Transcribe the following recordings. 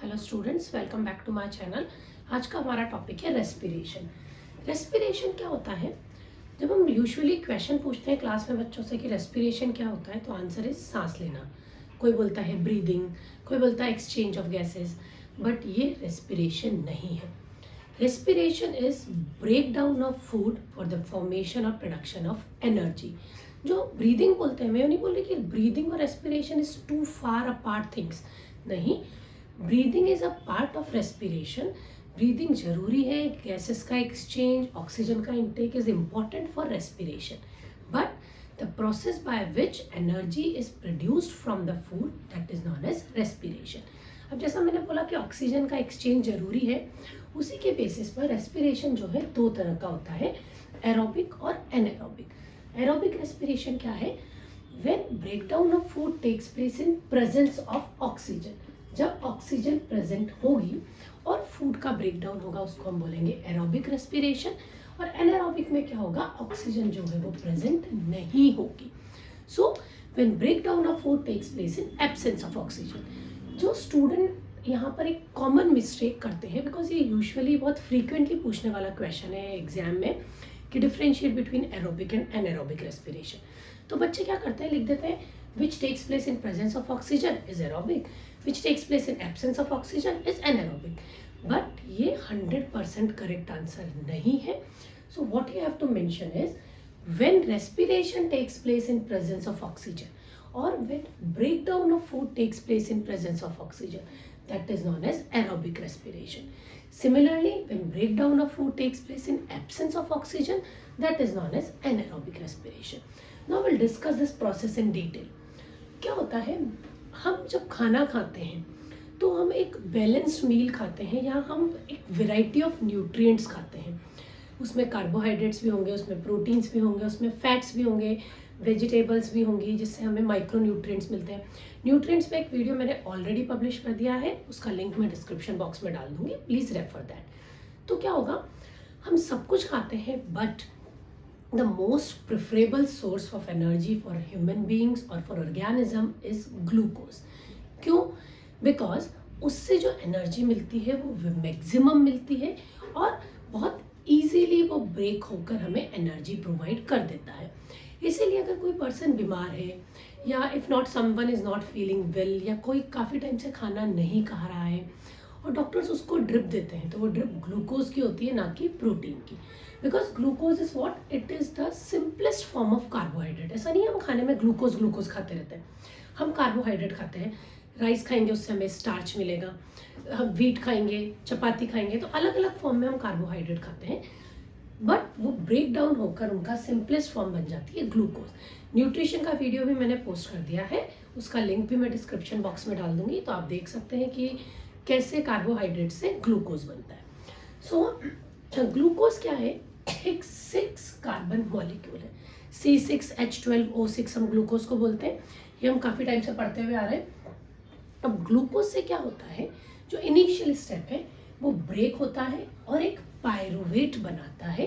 Hello students, welcome back to my channel. आज का हमारा टॉपिक है रेस्पिरेशन। रेस्पिरेशन क्या होता है? जब हम यूजुअली क्वेश्चन पूछते हैं क्लास में बच्चों से कि रेस्पिरेशन क्या होता है, तो आंसर इज सांस लेना। कोई बोलता है ब्रीदिंग, कोई बोलता है एक्सचेंज ऑफ गैसेस, बट ये रेस्पिरेशन नहीं है। Respiration is break down of food for the formation और प्रोडक्शन ऑफ एनर्जी। जो ब्रीदिंग बोलते हैं, मैं नहीं बोल रही कि ब्रीदिंग और respiration is two far apart things. नहीं, breathing is a part of respiration. Breathing जरूरी है, गैसेस का एक्सचेंज, ऑक्सीजन का intake is important for respiration, but the process by which energy is produced from the food that is known as respiration. अब जैसा मैंने बोला कि oxygen का एक्सचेंज जरूरी है, उसी के बेसिस पर रेस्पिरेशन जो है दो तरह का होता है, एरोबिक और एनारोबिक। एरोबिक रेस्पिरेशन क्या है? When breakdown of food takes place in presence of oxygen. जब ऑक्सीजन प्रेजेंट होगी और फूड का ब्रेकडाउन होगा, उसको हम बोलेंगे एरोबिक रेस्पिरेशन। और एनारोबिक में क्या होगा? ऑक्सीजन जो है वो प्रेजेंट नहीं होगी। So when breakdown of food takes place in absence of oxygen. जो स्टूडेंट यहाँ पर एक कॉमन मिस्टेक करते हैं, बिकॉज ये यूजुअली बहुत फ्रीक्वेंटली पूछने वाला क्वेश्चन है एग्जाम में कि differentiate between aerobic and anaerobic respiration. तो बच्चे क्या करते हैं, लिख देते हैं which takes place in presence of oxygen is aerobic, which takes place in absence of oxygen is anaerobic, but ये 100% correct answer नहीं है। So what you have to mention is when respiration takes place in presence of oxygen or when breakdown of food takes place in presence of oxygen, that is known as aerobic respiration. Similarly, when breakdown of food takes place in absence of oxygen, that is known as anaerobic respiration. Now we'll discuss this process in detail. क्या होता है, हम जब खाना खाते हैं तो हम एक बैलेंस्ड मील खाते हैं या हम एक वैरायटी ऑफ न्यूट्रिएंट्स खाते हैं। उसमें कार्बोहाइड्रेट्स भी होंगे, उसमें प्रोटीन्स भी होंगे, उसमें फैट्स भी होंगे, वेजिटेबल्स भी होंगी, जिससे हमें माइक्रो न्यूट्रिएंट्स मिलते हैं। न्यूट्रिएंट्स पे एक वीडियो मैंने ऑलरेडी पब्लिश कर दिया है, उसका लिंक मैं डिस्क्रिप्शन बॉक्स में डाल दूंगी, प्लीज़ रेफर दैट। तो क्या होगा, हम सब कुछ खाते हैं, but the most preferable source of energy for human beings or for organism is glucose. क्यों? Because उससे जो एनर्जी मिलती है वो मैक्सिमम मिलती है और बहुत इजीली वो ब्रेक होकर हमें एनर्जी प्रोवाइड कर देता है। इसीलिए अगर कोई पर्सन बीमार है या if not someone is not feeling well या कोई काफ़ी टाइम से खाना नहीं खा रहा है और डॉक्टर्स उसको ड्रिप देते हैं, तो वो ड्रिप ग्लूकोज की होती है, ना कि प्रोटीन की। Because glucose is what, it is the simplest form of carbohydrate. ऐसा नहीं है हम खाने में ग्लूकोज खाते रहते हैं, हम कार्बोहाइड्रेट खाते हैं। राइस खाएंगे, उससे हमें स्टार्च मिलेगा, हम व्हीट खाएंगे, चपाती खाएंगे, तो अलग अलग फॉर्म में हम कार्बोहाइड्रेट खाते हैं, बट वो ब्रेक डाउन होकर उनका सिंपलेस्ट फॉर्म बन जाती है ग्लूकोज। न्यूट्रिशन का वीडियो भी मैंने पोस्ट कर दिया है, उसका लिंक भी मैं डिस्क्रिप्शन बॉक्स में डाल दूंगी, तो आप देख सकते हैं कि कैसे कार्बोहाइड्रेट से ग्लूकोज बनता है। सो ग्लूकोज क्या है? एक 6 कार्बन मॉलिक्यूल है, C6H12O6 हम ग्लूकोज को बोलते हैं। ये हम काफ़ी टाइम से पढ़ते हुए आ रहे हैं। अब ग्लूकोज से क्या होता है, जो इनिशियल स्टेप है वो ब्रेक होता है और एक पायरुवेट बनाता है।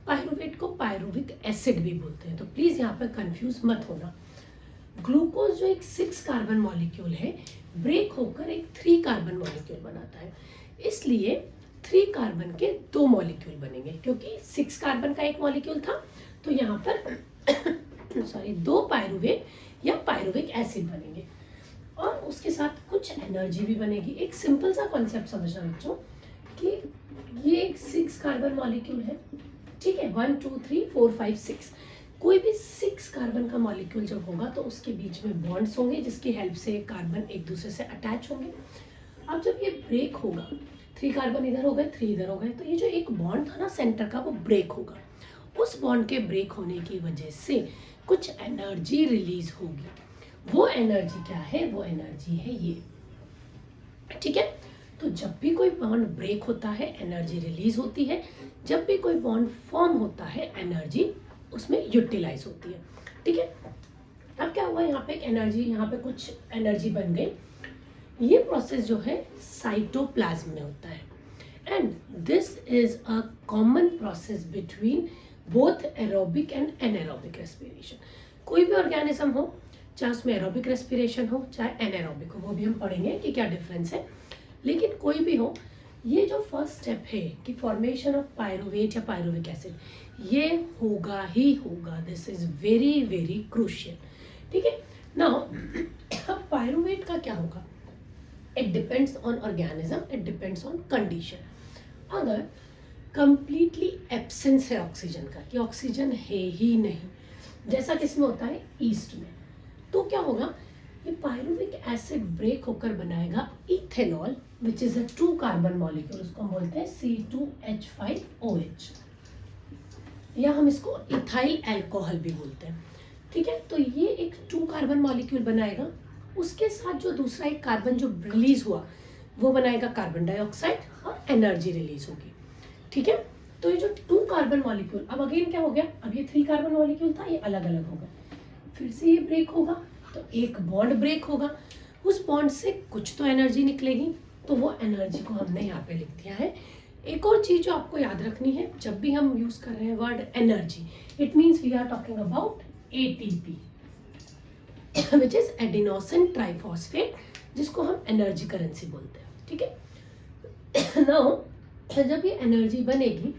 पायरुवेट को पायरुविक एसिड भी बोलते हैं, तो प्लीज़ यहाँ पर कंफ्यूज मत होना। ग्लूकोज जो एक 6 कार्बन मॉलिक्यूल है, ब्रेक होकर एक 3 कार्बन मॉलिक्यूल बनाता है। इसलिए 3 कार्बन के 2 मॉलिक्यूल बनेंगे, क्योंकि 6 कार्बन का एक मॉलिक्यूल था, तो यहाँ पर सॉरी 2 पायरुवेट या पायरुविक एसिड बनेंगे और उसके साथ कुछ एनर्जी भी बनेगी। एक सिंपल सा कॉन्सेप्ट समझना बच्चों कि ये एक 6 कार्बन मॉलिक्यूल है, ठीक है, 1 2 3 4 5 6। कोई भी 6 कार्बन का मॉलिक्यूल जब होगा तो उसके बीच में बॉन्ड्स होंगे, जिसकी हेल्प से कार्बन एक दूसरे से अटैच होंगे। अब जब ये ब्रेक होगा, 3 कार्बन इधर हो गए, 3 इधर हो गए, तो ये जो एक बॉन्ड था ना सेंटर का, वो ब्रेक होगा। उस बॉन्ड के ब्रेक होने की वजह से कुछ एनर्जी रिलीज होगी। वो एनर्जी क्या है? वो एनर्जी है ये, ठीक है। तो जब भी कोई बॉन्ड ब्रेक होता है, एनर्जी रिलीज होती है। जब भी कोई बॉन्ड फॉर्म होता है, एनर्जी उसमें यूटिलाइज होती है, ठीक है। अब क्या हुआ, यहाँ पे एक एनर्जी, यहाँ पे कुछ एनर्जी बन गई। ये प्रोसेस जो है साइटोप्लाज्म में होता है, and this is a common process between both aerobic and anaerobic respiration. कोई भी ऑर्गेनिज्म हो, चाहे उसमें एरोबिक रेस्पिरेशन हो चाहे एनारोबिक हो, वो भी हम पढ़ेंगे कि क्या डिफरेंस है। लेकिन कोई भी हो, ये जो फर्स्ट स्टेप है कि फॉर्मेशन ऑफ पायरुवेट या पायरुविक एसिड, ये होगा ही होगा। This is very very crucial. ठीक है, नाउ अब पायरुवेट का क्या होगा? It depends on organism, it depends on condition. अगर कंप्लीटली एब्सेंस है ऑक्सीजन का, कि ऑक्सीजन है ही नहीं, जैसा किसमें होता है, ईस्ट में, तो क्या होगा, ये पायरुविक एसिड ब्रेक होकर बनाएगा ethanol, which is a 2 carbon molecule, उसको हम बोलते हैं C2H5OH, या हम इसको इथाइल अल्कोहल भी बोलते हैं। ठीक है, तो ये एक 2 कार्बन मॉलिक्यूल बनाएगा, उसके साथ जो दूसरा एक कार्बन जो रिलीज हुआ वो बनाएगा कार्बन डाइऑक्साइड और एनर्जी रिलीज होगी। ठीक है, तो ये जो 2 कार्बन मॉलिक्यूल, अब अगेन क्या हो गया, अब ये 3 कार्बन मॉलिक्यूल था, ये अलग अलग होगा, फिर से ये ब्रेक होगा, तो एक बॉन्ड ब्रेक होगा, उस बॉन्ड से कुछ तो एनर्जी निकलेगी, तो वो एनर्जी को हमने यहाँ पे लिख दिया है। एक और चीज जो आपको याद रखनी है, जब भी हम यूज कर रहे हैं word energy, it means we are talking about ATP, which is adenosine triphosphate, जिसको हम एनर्जी करेंसी बोलते हैं। ठीक है, नाउ जब ये एनर्जी बनेगी,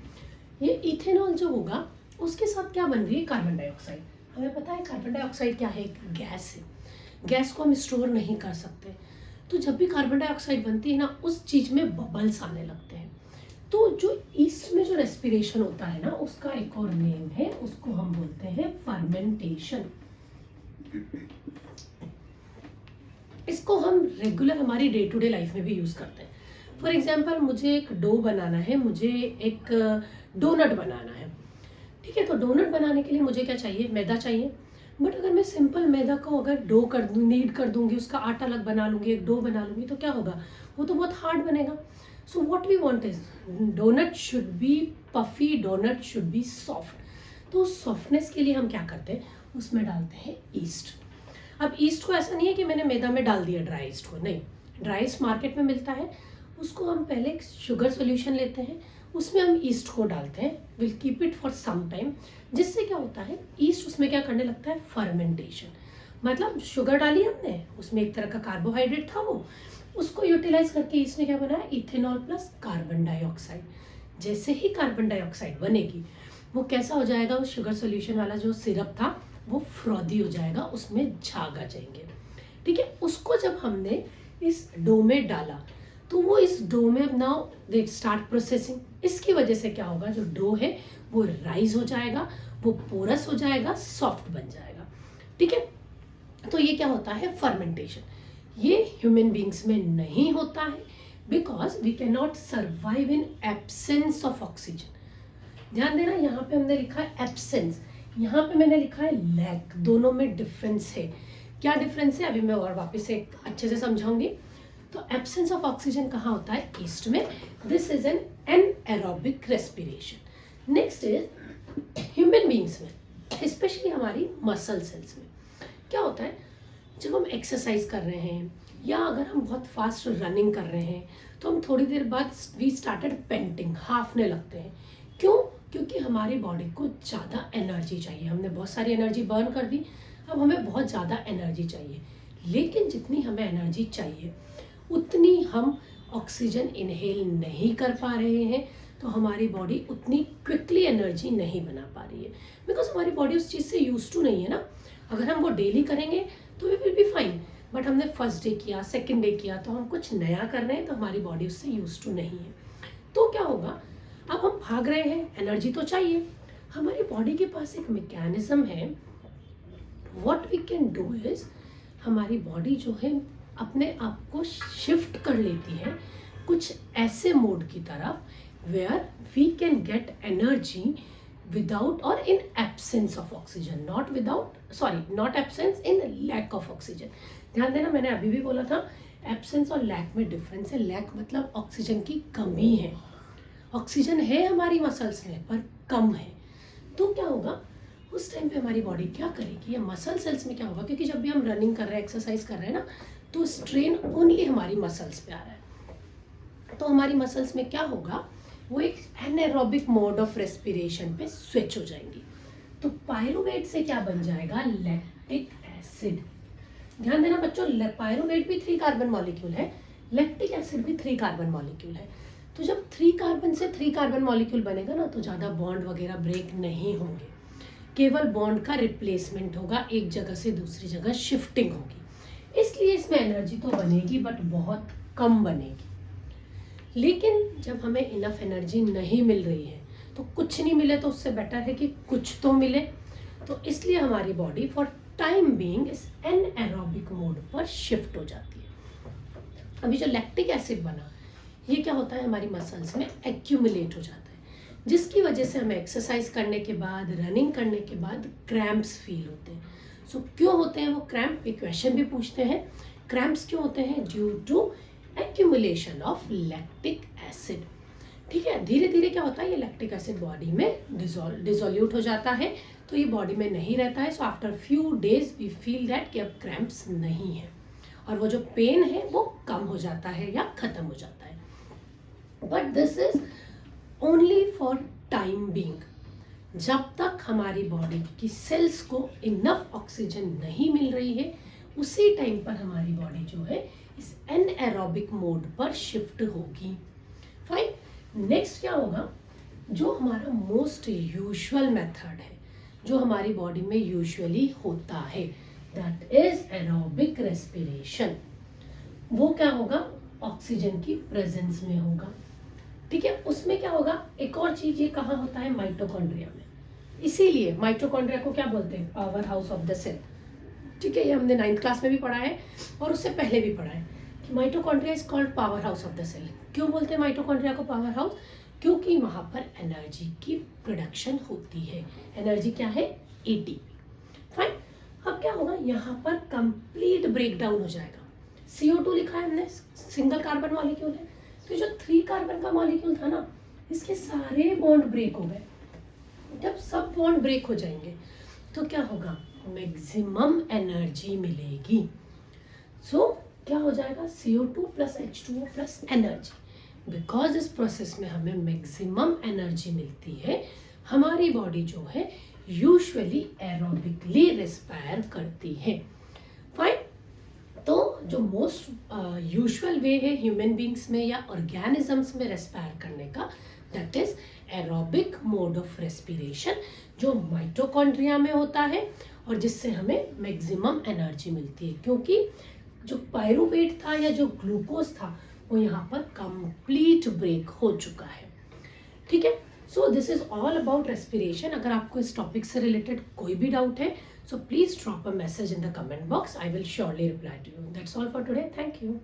ये इथेनॉल जो होगा उसके साथ क्या बन रही है, कार्बन डाइऑक्साइड। हमें पता है कार्बन डाइऑक्साइड क्या है, एक गैस है, गैस को हम स्टोर नहीं कर सकते, तो जब भी कार्बन डाइऑक्साइड बनती है ना, उस चीज में बबल्स आने लगते हैं। तो जो ईस्ट में जो रेस्पिरेशन होता है ना, उसका एक और नेम है, उसको हम बोलते हैं फर्मेंटेशन। इसको हम रेगुलर हमारी डे टू डे लाइफ में भी यूज करते हैं। फॉर एग्जाम्पल, मुझे एक डो बनाना है, मुझे एक डोनट बनाना है। ठीक है, तो डोनट बनाने के लिए मुझे क्या चाहिए, मैदा चाहिए। बट अगर मैं सिंपल मैदा को अगर डो कर दूँ, नीड कर दूंगी, उसका आटा अलग बना लूंगी, एक डो बना लूंगी, तो क्या होगा, वो तो बहुत हार्ड बनेगा। So what we want is doughnut should be puffy, doughnut should be soft. तो सॉफ्टनेस के लिए हम क्या करते हैं, उसमें डालते हैं ईस्ट। अब ईस्ट को ऐसा नहीं है कि मैंने मैदा में डाल दिया ड्राई ईस्ट को, नहीं, ड्राई ईस्ट मार्केट में मिलता है, उसको हम पहले शुगर सॉल्यूशन लेते हैं, उसमें हम ईस्ट को डालते हैं, will keep it for some time, जिससे क्या होता है, ईस्ट उसमें क्या करने लगता है, फर्मेंटेशन। मतलब शुगर डाली हमने, उसमें एक तरह का कार्बोहाइड्रेट था, वो उसको यूटिलाइज करके ईस्ट ने क्या बनाया, इथेनॉल प्लस कार्बन डाइऑक्साइड। जैसे ही कार्बन डाइऑक्साइड बनेगी, वो कैसा हो जाएगा, उस शुगर सोल्यूशन वाला जो सिरप था वो फ्रॉदी हो जाएगा, उसमें झाग आ जाएंगे। ठीक है, उसको जब हमने इस डो में डाला, तो वो इस डो में नाउ दे स्टार्ट प्रोसेसिंग। इसकी वजह से क्या होगा, जो डो है वो राइज हो जाएगा, वो पोरस हो जाएगा, सॉफ्ट बन जाएगा। ठीक है, तो ये क्या होता है, फर्मेंटेशन। ये ह्यूमन बींग्स में नहीं होता है, because we can not survive in absence of oxygen. ध्यान देना, यहाँ पे हमने लिखा है एब्सेंस, यहाँ पे मैंने लिखा है लैक, दोनों में डिफरेंस है। क्या डिफरेंस है, अभी मैं और वापस से अच्छे से समझाऊंगी। तो एब्सेंस ऑफ ऑक्सीजन कहाँ होता है, ईस्ट में। This is an anaerobic respiration. Next is human beings में, स्पेशली हमारी मसल सेल्स में क्या होता है, जब हम एक्सरसाइज कर रहे हैं या अगर हम बहुत फास्ट रनिंग कर रहे हैं, तो हम थोड़ी देर बाद वी स्टार्टेड पेंटिंग, हाफने लगते हैं। क्यों, क्योंकि हमारी बॉडी को ज़्यादा एनर्जी चाहिए, हमने बहुत सारी एनर्जी बर्न कर दी, अब हमें बहुत ज़्यादा एनर्जी चाहिए। लेकिन जितनी हमें एनर्जी चाहिए उतनी हम ऑक्सीजन इनहेल नहीं कर पा रहे हैं, तो हमारी बॉडी उतनी क्विकली एनर्जी नहीं बना पा रही है, बिकॉज हमारी बॉडी उस चीज़ से यूज टू नहीं है ना। अगर हम वो डेली करेंगे तो we will be fine, but हमने फर्स्ट डे किया, सेकेंड डे किया, तो हम कुछ नया कर रहे हैं, तो हमारी बॉडी उससे यूज टू नहीं है। तो क्या होगा, अब हम भाग रहे हैं, एनर्जी तो चाहिए, हमारी बॉडी के पास एक मैकेनिज्म है। What we can do is, हमारी बॉडी जो है अपने आप को शिफ्ट कर लेती है कुछ ऐसे मोड की तरफ where we can get energy without और in absence of oxygen, not without, sorry, not absence, in lack of oxygen. ध्यान देना, मैंने अभी भी बोला था एब्सेंस और लैक में डिफरेंस है। लैक मतलब ऑक्सीजन की कमी है, ऑक्सीजन है हमारी मसल्स में पर कम है। तो क्या होगा, उस टाइम पे हमारी बॉडी क्या करेगी, या मसल सेल्स में क्या होगा, क्योंकि जब भी हम रनिंग कर रहे हैं, एक्सरसाइज कर रहे हैं ना, तो स्ट्रेन ओनली हमारी मसल्स पे आ रहा है। तो हमारी मसल्स में क्या होगा, वो एक एनारोबिक मोड ऑफ रेस्पिरेशन पे स्विच हो जाएंगी। तो पायरुवेट से क्या बन जाएगा, लैक्टिक एसिड। ध्यान देना बच्चों, पायरुवेट भी 3 कार्बन मॉलिक्यूल है, लैक्टिक एसिड भी 3 कार्बन मॉलिक्यूल है। तो जब 3 कार्बन से 3 कार्बन मॉलिक्यूल बनेगा ना, तो ज़्यादा बॉन्ड वगैरह ब्रेक नहीं होंगे, केवल बॉन्ड का रिप्लेसमेंट होगा, एक जगह से दूसरी जगह शिफ्टिंग होगी। इसलिए इसमें एनर्जी तो बनेगी बट बहुत कम बनेगी। लेकिन जब हमें इनफ एनर्जी नहीं मिल रही है, तो कुछ नहीं मिले तो उससे बेटर है कि कुछ तो मिले। तो इसलिए हमारी बॉडी फॉर टाइम बीइंग इस एनएरोबिक मोड पर शिफ्ट हो जाती है। अभी जो लैक्टिक एसिड बना, ये क्या होता है, हमारी मसल्स में एक्यूमुलेट हो जाता है, जिसकी वजह से हमें एक्सरसाइज करने के बाद, रनिंग करने के बाद क्रैम्प्स फील होते हैं। सो क्यों होते हैं वो क्रैम्प, एक क्वेश्चन भी पूछते हैं, क्रैम्प्स क्यों होते हैं? Due to accumulation of lactic acid. ठीक है, धीरे धीरे क्या होता है, ये लैक्टिक एसिड बॉडी में डिसोल्यूट हो जाता है, तो ये बॉडी में नहीं रहता है। So after few days we feel that कि अब क्रैम्प्स नहीं है, और वो जो पेन है वो कम हो जाता है या खत्म हो जाता है। But this is only for time being. जब तक हमारी बॉडी की सेल्स को इनफ ऑक्सीजन नहीं मिल रही है, उसी टाइम पर हमारी बॉडी जो है इस एनएरोबिक मोड पर शिफ्ट होगी। फाइन, नेक्स्ट क्या होगा, जो हमारा मोस्ट यूजुअल मेथड है, जो हमारी बॉडी में यूजुअली होता है, दैट इज एरोबिक रेस्पिरेशन। वो क्या होगा, ऑक्सीजन की प्रेजेंस में होगा। ठीक है, उसमें क्या होगा, एक और चीज, ये कहाँ होता है, माइटोकॉन्ड्रिया में। इसीलिए माइटोकॉन्ड्रिया को क्या बोलते हैं, power house of the cell. ठीक है, ये हमने 9th क्लास में भी पढ़ा है और उससे पहले भी पढ़ा है कि mitochondria is called power house of the cell. क्यों बोलते हैं माइटोकॉन्ड्रिया को पावर हाउस? क्योंकि वहां पर एनर्जी की प्रोडक्शन होती है। एनर्जी क्या है, एटीपी। फाइन, अब क्या होगा, यहाँ पर कंप्लीट ब्रेकडाउन हो जाएगा। CO2 लिखा है हमने, सिंगल कार्बन मॉलिक्यूल है, तो जो 3 कार्बन का मॉलिक्यूल था ना, इसके सारे बॉन्ड ब्रेक हो गए। जब सब बॉन्ड ब्रेक हो जाएंगे तो क्या होगा, मैक्सिमम एनर्जी मिलेगी। सो क्या हो जाएगा, CO2 plus H2O plus energy. Because इस प्रोसेस में हमें मैक्सिमम एनर्जी मिलती है, हमारी बॉडी जो है यूजुअली एरोबिकली रेस्पायर करती है। फाइन, तो जो मोस्ट यूजुअल वे है ह्यूमन बींग्स में या ऑर्गेनिजम्स में रेस्पायर करने का, that is aerobic mode of respiration, जो माइटोकॉन्ड्रिया में होता है और जिससे हमें मैक्सिमम एनर्जी मिलती है। क्योंकि जो पायरुवेट था या जो ग्लूकोज था वो यहाँ पर कंप्लीट ब्रेक हो चुका है। ठीक है, so this is all about respiration. अगर आपको इस टॉपिक से रिलेटेड कोई भी डाउट है, so please drop a message in the comment box. I will surely reply to you. That's all for today. Thank you.